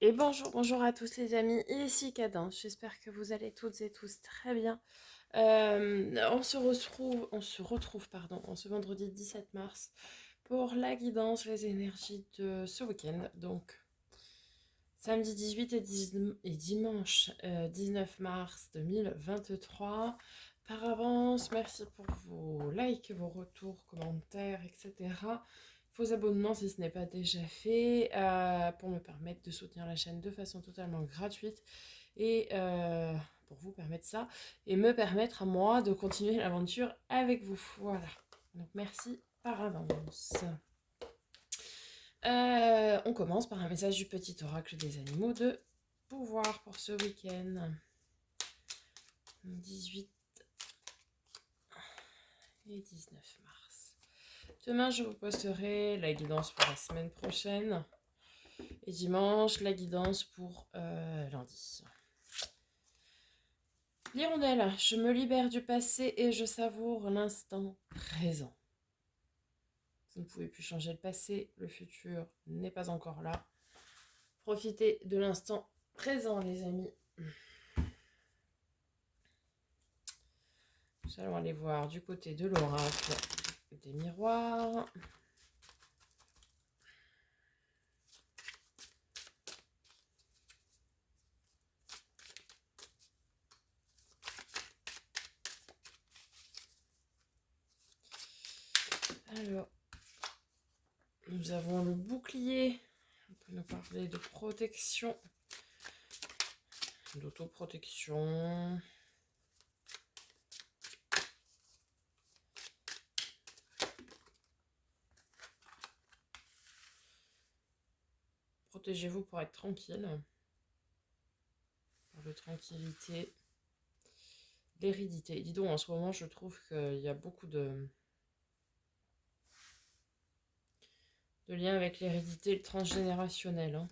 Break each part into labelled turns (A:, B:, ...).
A: Et bonjour, bonjour à tous les amis, ici Cadence, j'espère que vous allez toutes et tous très bien. On se retrouve en ce vendredi 17 mars pour la guidance, les énergies de ce week-end. Donc samedi 18 et dimanche 19 mars 2023. Par avance, merci pour vos likes, vos retours, commentaires, etc. Vos abonnements si ce n'est pas déjà fait, pour me permettre de soutenir la chaîne de façon totalement gratuite et pour vous permettre ça et me permettre à moi de continuer l'aventure avec vous. Voilà. Donc merci par avance. On commence par un message du petit oracle des animaux de pouvoir pour ce week-end. 18 et 19 mars. Demain, je vous posterai la guidance pour la semaine prochaine. Et dimanche, la guidance pour lundi. L'hirondelle, je me libère du passé et je savoure l'instant présent. Vous ne pouvez plus changer le passé, le futur n'est pas encore là. Profitez de l'instant présent, les amis. Nous allons aller voir du côté de l'oracle des miroirs. Alors, nous avons le bouclier. On peut nous parler de protection, d'autoprotection. Protégez-vous pour être tranquille. Pour de tranquillité. L'hérédité. Dis donc, en ce moment, je trouve qu'il y a beaucoup de liens avec l'hérédité et le transgénérationnel. Hein.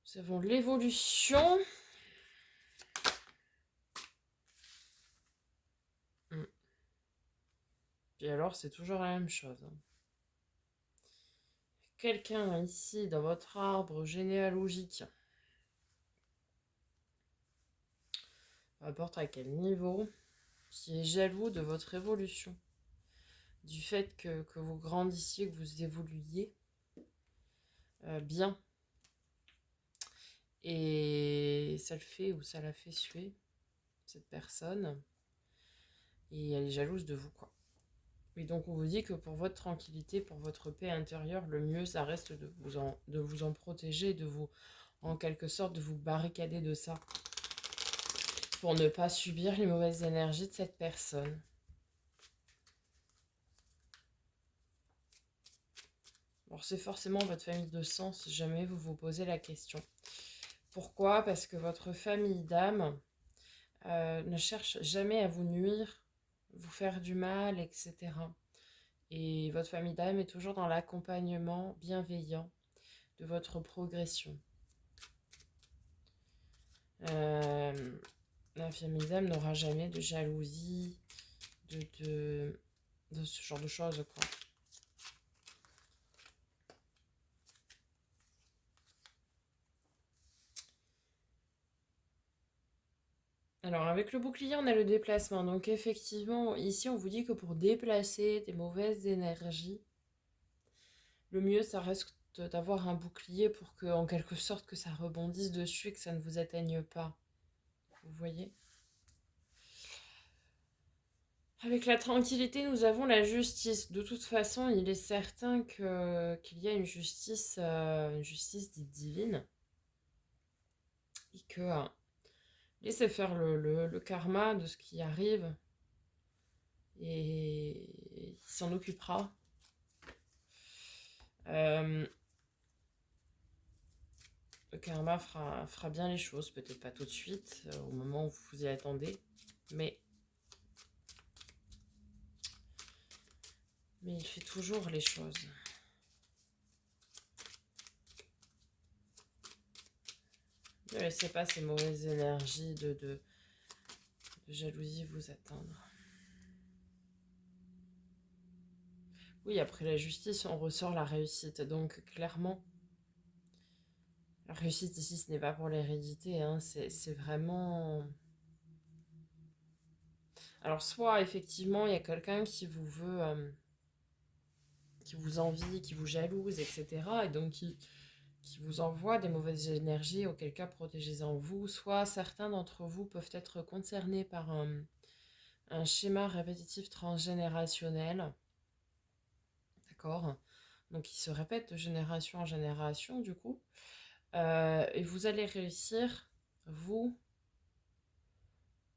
A: Nous avons l'évolution. Puis alors, c'est toujours la même chose. Hein. Quelqu'un ici, dans votre arbre généalogique, peu importe à quel niveau, qui est jaloux de votre évolution. Du fait que vous grandissiez, que vous évoluiez bien. Et ça le fait ou ça la fait suer, cette personne. Et elle est jalouse de vous, quoi. Et donc on vous dit que pour votre tranquillité, pour votre paix intérieure, le mieux ça reste de vous en protéger, de vous, en quelque sorte, de vous barricader de ça. Pour ne pas subir les mauvaises énergies de cette personne. Alors c'est forcément votre famille de sang si jamais vous vous posez la question. Pourquoi ? Parce que votre famille d'âme ne cherche jamais à vous nuire, vous faire du mal, etc. Et votre famille d'âme est toujours dans l'accompagnement bienveillant de votre progression. La famille d'âme n'aura jamais de jalousie, de ce genre de choses, quoi. Alors, avec le bouclier, on a le déplacement. Donc, effectivement, ici, on vous dit que pour déplacer des mauvaises énergies, le mieux, ça reste d'avoir un bouclier pour que, en quelque sorte, que ça rebondisse dessus et que ça ne vous atteigne pas. Vous voyez ? Avec la tranquillité, nous avons la justice. De toute façon, il est certain qu'il y a une justice dite divine. Et que laissez faire le karma de ce qui arrive. Et il s'en occupera. Le karma fera bien les choses, peut-être pas tout de suite, au moment où vous vous y attendez, mais il fait toujours les choses. Ne laissez pas ces mauvaises énergies de jalousie vous atteindre. Oui, après la justice, on ressort la réussite. Donc, clairement, la réussite ici, ce n'est pas pour l'hérédité, hein, c'est vraiment... Alors, soit, effectivement, il y a quelqu'un qui vous veut... qui vous envie, qui vous jalouse, etc. Et donc, qui vous envoie des mauvaises énergies, auquel cas, protégez-en vous. Soit, certains d'entre vous peuvent être concernés par un schéma répétitif transgénérationnel, d'accord? Donc, il se répète de génération en génération, du coup. Et vous allez réussir, vous,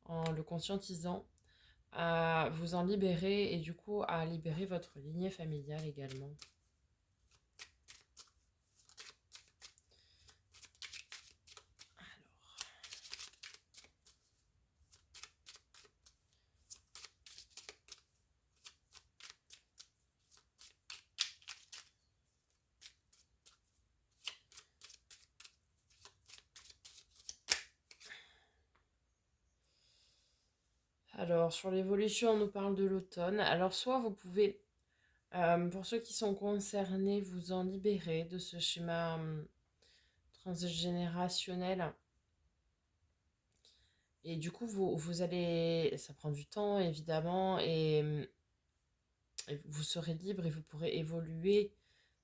A: en le conscientisant, à vous en libérer et du coup à libérer votre lignée familiale également. Alors, sur l'évolution, on nous parle de l'automne. Alors, soit vous pouvez, pour ceux qui sont concernés, vous en libérer de ce schéma transgénérationnel. Et du coup, vous allez... Ça prend du temps, évidemment, et vous serez libre et vous pourrez évoluer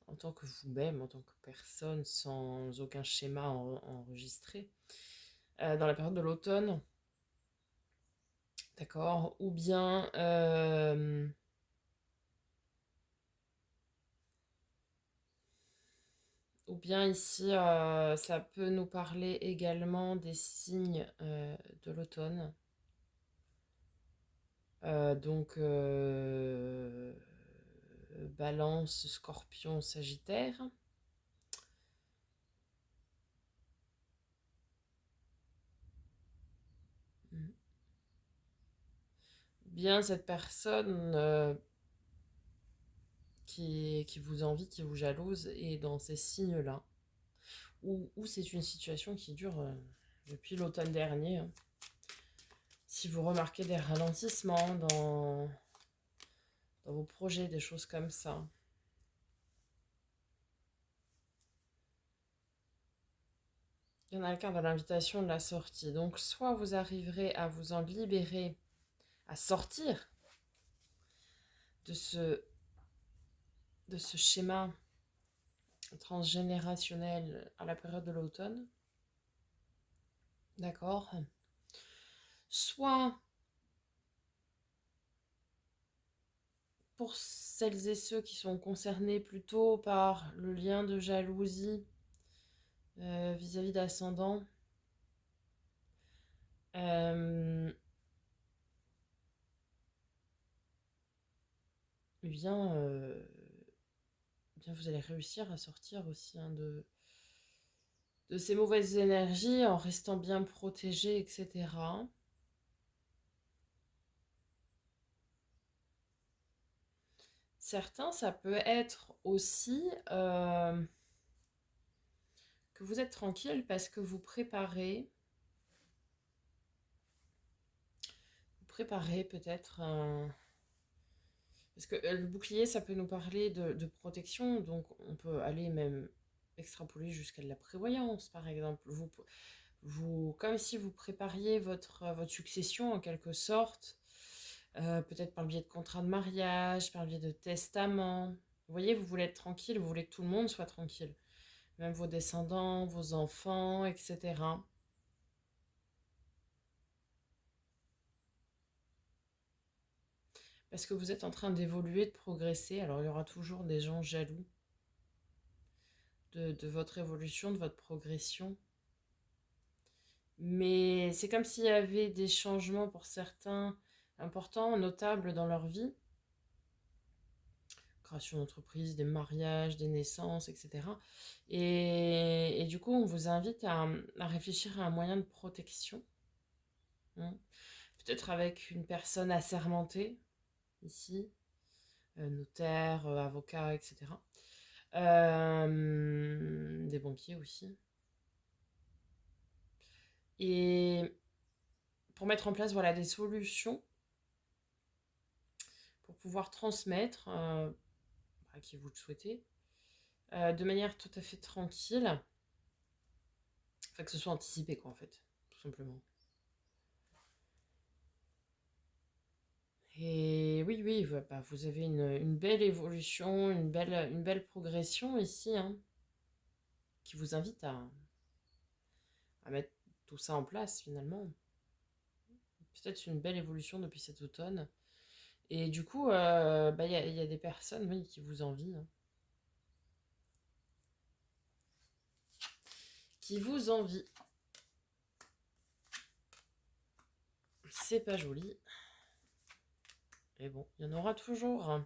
A: en tant que vous-même, en tant que personne, sans aucun schéma enregistré, dans la période de l'automne. D'accord? Ou bien ici, ça peut nous parler également des signes de l'automne. Donc, Balance, Scorpion, Sagittaire. Bien cette personne qui vous envie, qui vous jalouse, est dans ces signes-là. Ou c'est une situation qui dure depuis l'automne dernier, hein. Si vous remarquez des ralentissements dans vos projets, des choses comme ça. Il y en a le cas de l'invitation de la sortie. Donc, soit vous arriverez à vous en libérer, à sortir de ce schéma transgénérationnel à la période de l'automne. D'accord? Soit, pour celles et ceux qui sont concernés plutôt par le lien de jalousie vis-à-vis d'ascendant, eh bien vous allez réussir à sortir aussi hein, de ces mauvaises énergies en restant bien protégé, etc. Certains, ça peut être aussi que vous êtes tranquille parce que vous préparez peut-être un... Parce que le bouclier, ça peut nous parler de protection, donc on peut aller même extrapoler jusqu'à de la prévoyance, par exemple. Comme si vous prépariez votre succession en quelque sorte, peut-être par le biais de contrat de mariage, par le biais de testament. Vous voyez, vous voulez être tranquille, vous voulez que tout le monde soit tranquille, même vos descendants, vos enfants, etc. Parce que vous êtes en train d'évoluer, de progresser, alors il y aura toujours des gens jaloux de votre évolution, de votre progression. Mais c'est comme s'il y avait des changements pour certains importants, notables dans leur vie. Création d'entreprise, des mariages, des naissances, etc. Et du coup, on vous invite à réfléchir à un moyen de protection, hein. Peut-être avec une personne assermentée, ici, notaire, avocat, etc. Des banquiers aussi. Et pour mettre en place voilà, des solutions pour pouvoir transmettre. à qui vous le souhaitez, de manière tout à fait tranquille. Enfin, que ce soit anticipé, quoi, en fait, tout simplement. Et oui, oui, bah, vous avez une belle évolution, une belle progression ici, hein, qui vous invite à mettre tout ça en place, finalement. Peut-être une belle évolution depuis cet automne. Et du coup, bah, y a des personnes, oui, qui vous envient, hein. Qui vous envient. C'est pas joli. Mais bon, il y en aura toujours.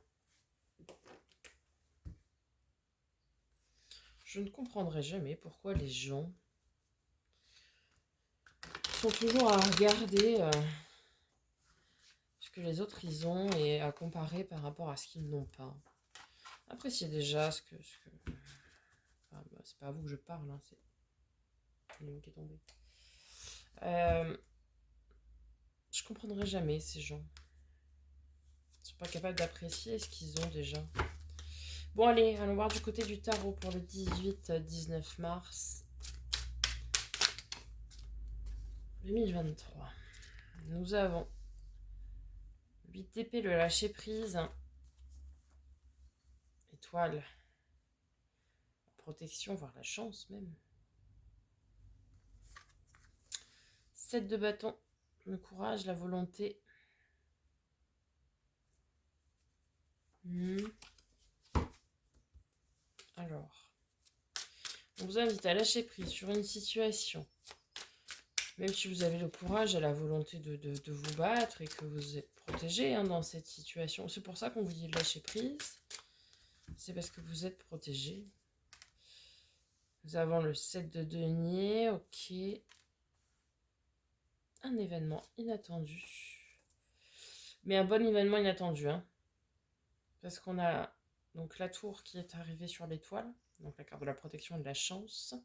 A: Je ne comprendrai jamais pourquoi les gens sont toujours à regarder ce que les autres ils ont et à comparer par rapport à ce qu'ils n'ont pas. Appréciez déjà enfin, bah, c'est pas à vous que je parle, hein, c'est l'une qui est tombée. Je comprendrai jamais ces gens. Ils sont pas capables d'apprécier ce qu'ils ont déjà. Bon allez, allons voir du côté du tarot pour le 18-19 mars 2023. Nous avons 8 d'épée, le lâcher prise, étoile, protection, voire la chance même. 7 de bâton, le courage, la volonté. Alors, on vous invite à lâcher prise sur une situation, même si vous avez le courage et la volonté de vous battre et que vous êtes protégé, hein, dans cette situation. C'est pour ça qu'on vous dit de lâcher prise. C'est parce que vous êtes protégé. Nous avons le 7 de denier, ok. Un événement inattendu. Mais un bon événement inattendu, hein. Parce qu'on a donc la tour qui est arrivée sur l'étoile, donc la carte de la protection et de la chance.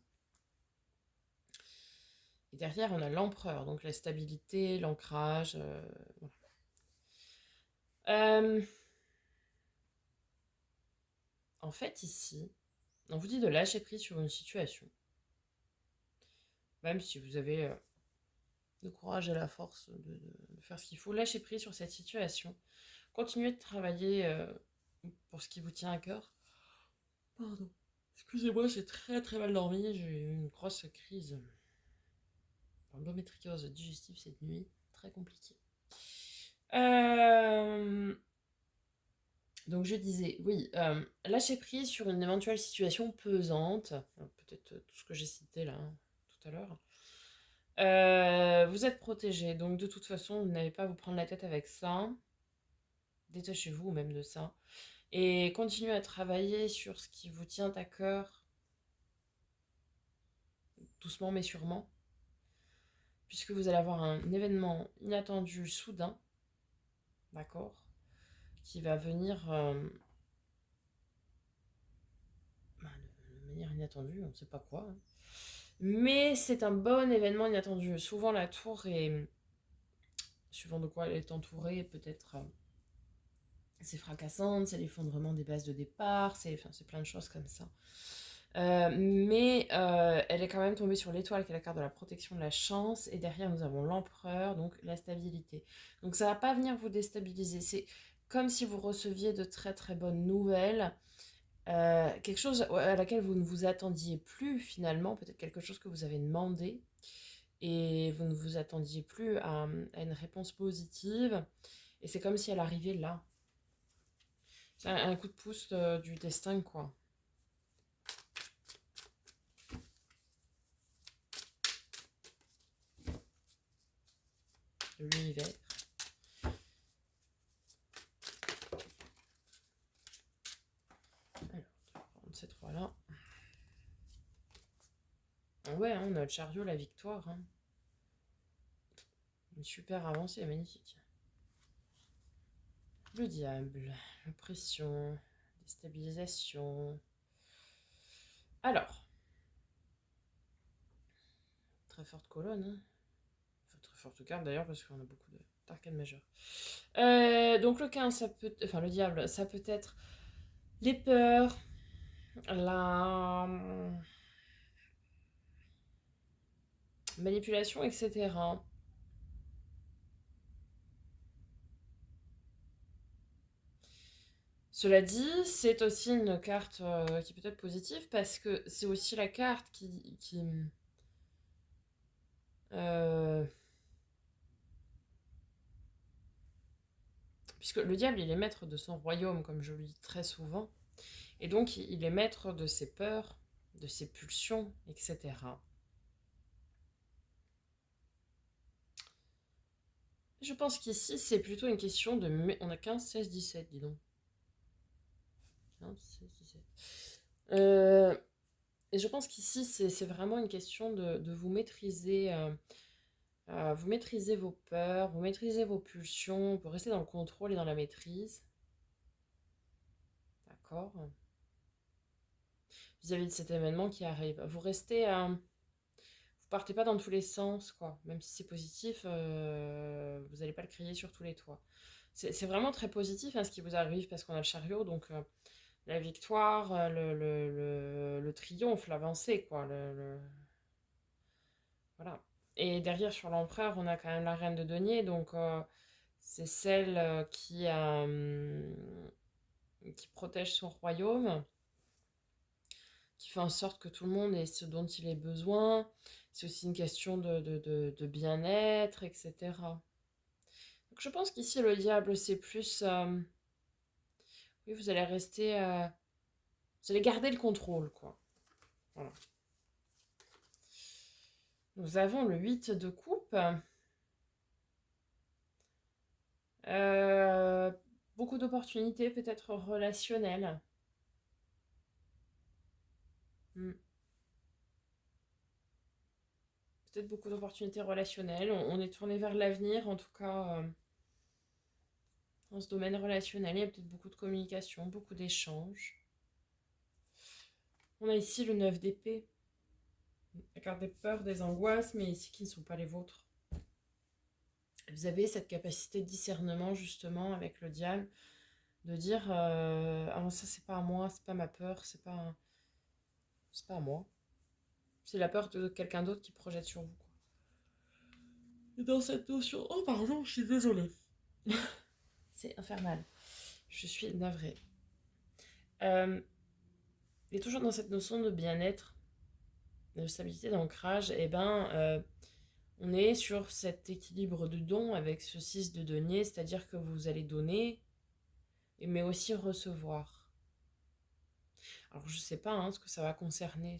A: Et derrière, on a l'empereur, donc la stabilité, l'ancrage. Voilà. En fait, ici, on vous dit de lâcher prise sur une situation. Même si vous avez le courage et la force de faire ce qu'il faut, lâcher prise sur cette situation. Continuez de travailler pour ce qui vous tient à cœur. Pardon. Excusez-moi, j'ai très très mal dormi. J'ai eu une grosse crise d'endométriose digestive cette nuit. Très compliqué. Donc je disais, oui, lâcher prise sur une éventuelle situation pesante, peut-être tout ce que j'ai cité là, hein, tout à l'heure. Vous êtes protégé, donc de toute façon, vous n'avez pas à vous prendre la tête avec ça. Détachez-vous même de ça. Et continuez à travailler sur ce qui vous tient à cœur, doucement mais sûrement, puisque vous allez avoir un événement inattendu, soudain, d'accord, qui va venir de manière inattendue, on ne sait pas quoi, hein. Mais c'est un bon événement inattendu. Souvent la tour est, suivant de quoi elle est entourée, peut-être c'est fracassante, c'est l'effondrement des bases de départ, c'est plein de choses comme ça. Mais elle est quand même tombée sur l'étoile qui est la carte de la protection de la chance, et derrière nous avons l'empereur, donc la stabilité. Donc ça va pas venir vous déstabiliser, c'est comme si vous receviez de très très bonnes nouvelles, quelque chose à laquelle vous ne vous attendiez plus finalement, peut-être quelque chose que vous avez demandé et vous ne vous attendiez plus à une réponse positive, et c'est comme si elle arrivait là. C'est un coup de pouce du destin, quoi. De l'univers. Alors, on va prendre ces trois-là. Ouais, hein, on a le chariot, la victoire, hein. Une super avancée, magnifique. Le diable, l'oppression, déstabilisation. Alors, très forte colonne, hein. Enfin, très forte carte d'ailleurs, parce qu'on a beaucoup d'arcades majeures. Donc le 15, ça peut... Enfin, le diable, ça peut être les peurs, la manipulation, etc. Cela dit, c'est aussi une carte qui peut être positive parce que c'est aussi la carte euh, puisque le diable, il est maître de son royaume, comme je le dis très souvent, et donc il est maître de ses peurs, de ses pulsions, etc. Je pense qu'ici, c'est plutôt une question de... On a 15, 16, 17, dis donc. 15, 16, 17. Et je pense qu'ici, c'est vraiment une question de vous maîtriser. Vous maîtrisez vos peurs, vous maîtrisez vos pulsions, pour rester dans le contrôle et dans la maîtrise. D'accord. Vis-à-vis de cet événement qui arrive. Vous restez... vous partez pas dans tous les sens, quoi. Même si c'est positif, vous n'allez pas le crier sur tous les toits. C'est vraiment très positif hein, ce qui vous arrive parce qu'on a le chariot, donc la victoire, le triomphe, l'avancée, quoi. Voilà. Et derrière, sur l'empereur, on a quand même la reine de denier, donc c'est celle qui protège son royaume, qui fait en sorte que tout le monde ait ce dont il ait besoin. C'est aussi une question de bien-être, etc. Donc je pense qu'ici, le diable, c'est plus... oui, vous allez rester... vous allez garder le contrôle, quoi. Voilà. Nous avons le 8 de coupe. Euh, beaucoup d'opportunités peut-être relationnelles. Hmm. Peut-être beaucoup d'opportunités relationnelles. On est tourné vers l'avenir, en tout cas, dans ce domaine relationnel. Il y a peut-être beaucoup de communication, beaucoup d'échanges. On a ici le 9 d'épée. La carte des peurs, des angoisses, mais ici qui ne sont pas les vôtres. Vous avez cette capacité de discernement, justement, avec le diable, de dire ah, ça, c'est pas à moi, c'est pas ma peur, c'est pas à moi. C'est la peur de quelqu'un d'autre qui projette sur vous, quoi. Et dans cette notion... Oh, pardon, je suis désolée. C'est infernal. Je suis navrée. Et toujours dans cette notion de bien-être, de stabilité, d'ancrage, et on est sur cet équilibre de dons avec ce 6 de denier, c'est-à-dire que vous allez donner, mais aussi recevoir. Alors je sais pas ce que ça va concerner,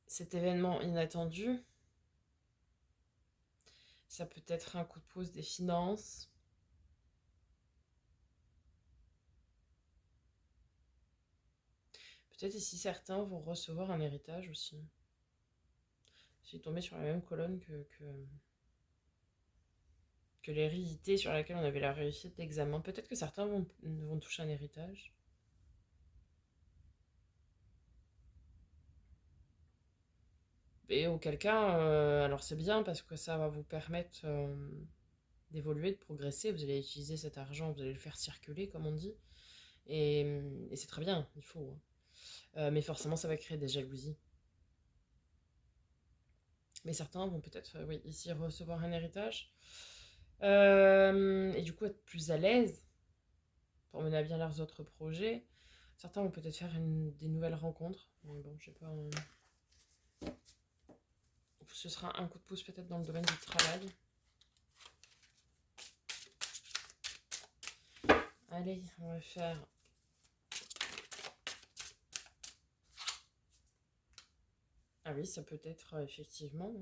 A: cet événement inattendu. Ça peut être un coup de pouce des finances. Peut-être ici certains vont recevoir un héritage aussi. Je suis tombée sur la même colonne que l'hérédité sur laquelle on avait la réussite d'examen. Peut-être que certains vont toucher un héritage. Et auquel cas, alors c'est bien parce que ça va vous permettre d'évoluer, de progresser. Vous allez utiliser cet argent, vous allez le faire circuler, comme on dit. Et c'est très bien, il faut. Mais forcément, ça va créer des jalousies. Mais certains vont peut-être, oui, ici recevoir un héritage. Et du coup, être plus à l'aise pour mener à bien leurs autres projets. Certains vont peut-être faire des nouvelles rencontres. Mais bon, je sais pas. Ce sera un coup de pouce peut-être dans le domaine du travail. Allez, on va faire... Ah oui, ça peut être effectivement.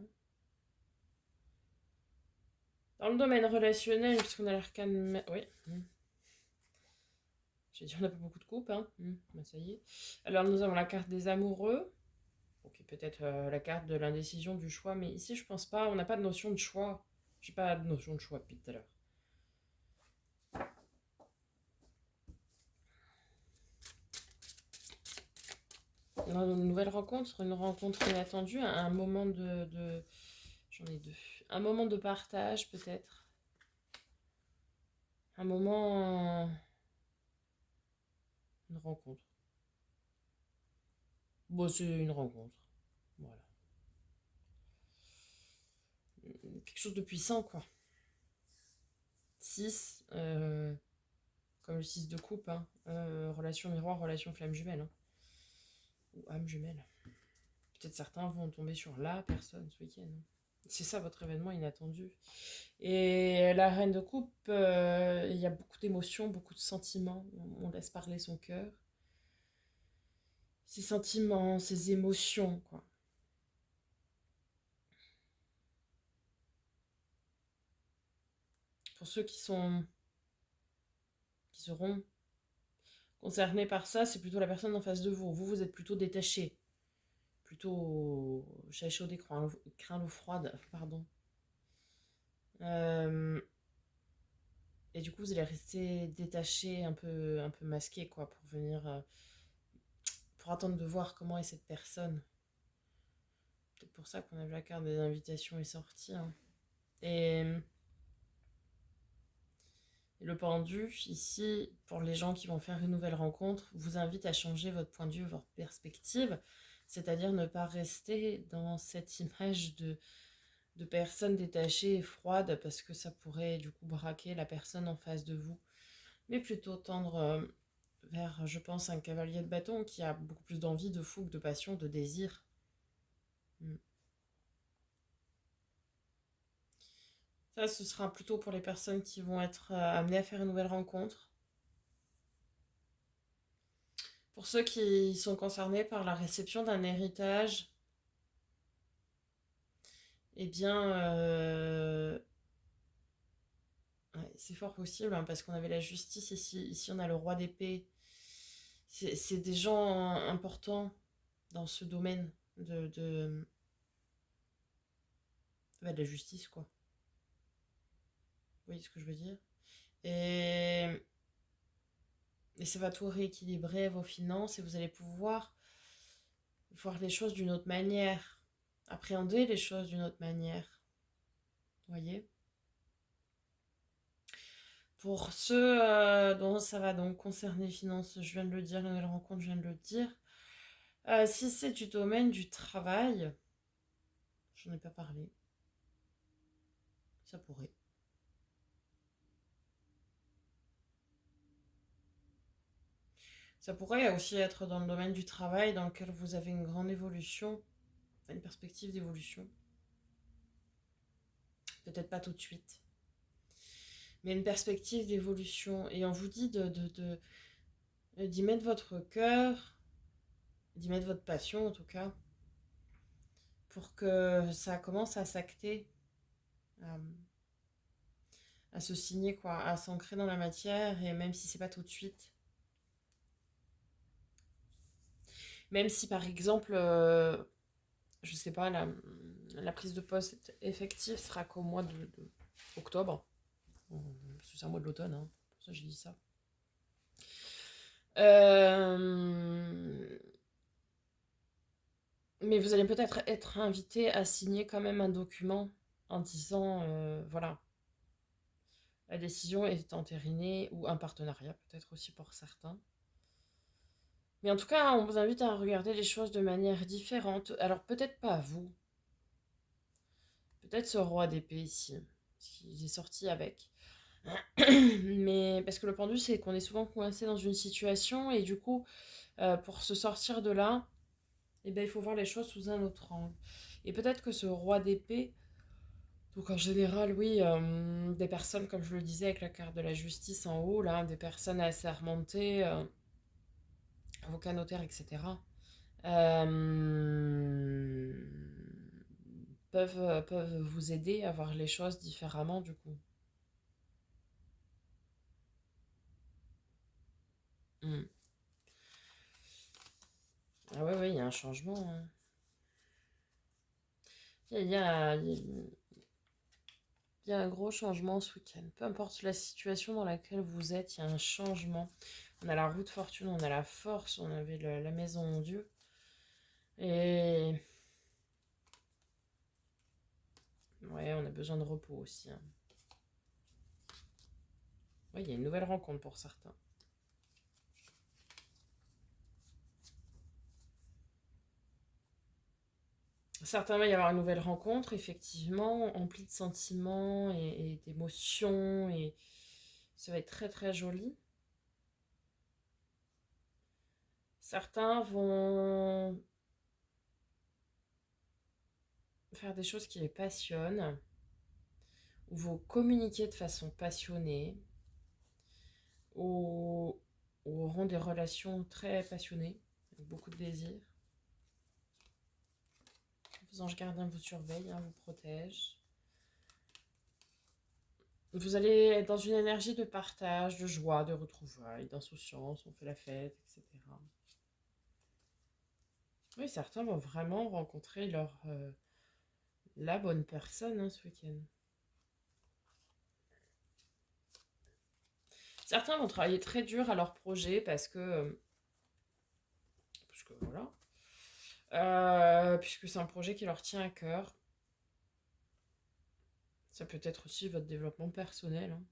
A: Dans le domaine relationnel, puisqu'on a l'arcane... Oui. J'ai dit on n'a pas beaucoup de coupes. Ça y est. Alors nous avons la carte des amoureux. Ok, peut-être la carte de l'indécision, du choix. Mais ici, je pense pas. On n'a pas de notion de choix. J'ai pas de notion de choix depuis tout à l'heure. Une nouvelle rencontre, une rencontre inattendue, un moment J'en ai deux. Un moment de partage, peut-être. un moment, une rencontre. Bon, c'est une rencontre. Voilà. Quelque chose de puissant, quoi. 6, comme le 6 de coupe, hein. Relation miroir, relation flamme jumelle, hein. Ou âme jumelle. Peut-être certains vont tomber sur la personne ce week-end. C'est ça votre événement inattendu. Et la reine de coupe, il y a beaucoup d'émotions, beaucoup de sentiments. On laisse parler son cœur. Ses sentiments, ses émotions, quoi. Pour ceux qui seront concernés par ça, c'est plutôt la personne en face de vous. Vous êtes plutôt détaché. Plutôt chat chaud des crains l'eau froide, pardon. Et du coup, vous allez rester détaché, un peu masqué, quoi, pour venir, pour attendre de voir comment est cette personne. Peut-être pour ça qu'on a vu la carte des invitations est sortie, hein. Et le pendu, ici, pour les gens qui vont faire une nouvelle rencontre, vous invite à changer votre point de vue, votre perspective, c'est-à-dire ne pas rester dans cette image de personne détachée et froide, parce que ça pourrait du coup braquer la personne en face de vous, mais plutôt tendre vers, je pense, un cavalier de bâton qui a beaucoup plus d'envie, de fougue, de passion, de désir. Ça, ce sera plutôt pour les personnes qui vont être amenées à faire une nouvelle rencontre. Pour ceux qui sont concernés par la réception d'un héritage, eh bien, ouais, c'est fort possible, hein, parce qu'on avait la justice ici. Ici, on a le roi d'épée. C'est des gens importants dans ce domaine de la justice, quoi. Vous voyez ce que je veux dire? Et, et ça va tout rééquilibrer vos finances et vous allez pouvoir voir les choses d'une autre manière, appréhender les choses d'une autre manière. Vous voyez? Pour ceux dont ça va donc concerner les finances, je viens de le dire, la nouvelle rencontre, je viens de le dire. Si c'est du domaine du travail, j'en ai pas parlé. Ça pourrait. Ça pourrait aussi être dans le domaine du travail dans lequel vous avez une grande évolution, une perspective d'évolution. Peut-être pas tout de suite, mais une perspective d'évolution. Et on vous dit d'y mettre votre cœur, d'y mettre votre passion en tout cas, pour que ça commence à s'acter, à, à se signer, quoi, à s'ancrer dans la matière, et même si c'est pas tout de suite. Même si par exemple, je sais pas, la prise de poste effective sera qu'au mois de octobre. C'est un mois de l'automne, hein. Pour ça je dis ça. Mais vous allez peut-être être invité à signer quand même un document en disant, voilà, la décision est entérinée, ou un partenariat peut-être aussi pour certains. Mais en tout cas, on vous invite à regarder les choses de manière différente. Alors peut-être pas vous, peut-être ce roi d'épée ici, qui est sorti avec. Mais parce que le pendu, c'est qu'on est souvent coincé dans une situation et du coup, pour se sortir de là, eh ben, il faut voir les choses sous un autre angle. Et peut-être que ce roi d'épée, donc en général, oui, des personnes, comme je le disais avec la carte de la justice en haut, là, des personnes assermentées, avocats, notaires, etc., euh, peuvent vous aider à voir les choses différemment, du coup. Mm. Ah ouais, ouais, il y a un changement, hein. Il y a, il y a- il y a un gros changement ce week-end. Peu importe la situation dans laquelle vous êtes, il y a un changement. On a la roue de fortune, on a la force, on avait la maison en Dieu. Et ouais, on a besoin de repos aussi, hein. Oui, il y a une nouvelle rencontre pour certains. Certains va y avoir une nouvelle rencontre, effectivement, emplie de sentiments et d'émotions, et ça va être très très joli. Certains vont faire des choses qui les passionnent, ou vont communiquer de façon passionnée, ou auront des relations très passionnées, avec beaucoup de désir. Vos anges gardiens vous surveillent, hein, vous protègent. Vous allez être dans une énergie de partage, de joie, de retrouvailles, d'insouciance, on fait la fête, etc. Oui, certains vont vraiment rencontrer la bonne personne, hein, ce week-end. Certains vont travailler très dur à leur projet parce que voilà, puisque c'est un projet qui leur tient à cœur. Ça peut être aussi votre développement personnel, hein,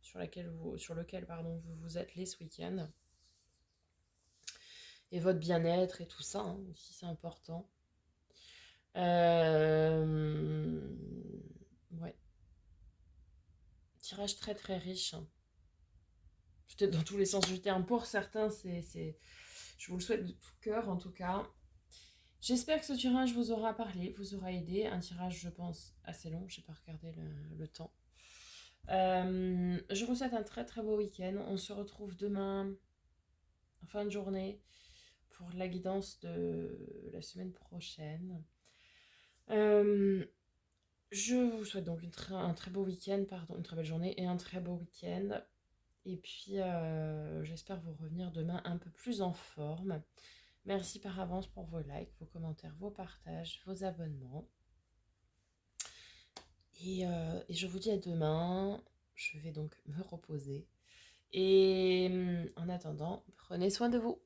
A: sur lequel pardon, vous vous attelez ce week-end. Et votre bien-être et tout ça, hein, aussi c'est important. Ouais, tirage très très riche, hein. Peut-être dans tous les sens du terme. Pour certains, je vous le souhaite de tout cœur en tout cas. J'espère que ce tirage vous aura parlé, vous aura aidé. Un tirage, je pense, assez long. Je n'ai pas regardé le temps. Je vous souhaite un très très beau week-end. On se retrouve demain en fin de journée pour la guidance de la semaine prochaine. Euh, je vous souhaite donc un très beau week-end, pardon, une très belle journée et un très beau week-end. Et puis, j'espère vous revenir demain un peu plus en forme. Merci par avance pour vos likes, vos commentaires, vos partages, vos abonnements. Et je vous dis à demain. Je vais donc me reposer. Et en attendant, prenez soin de vous.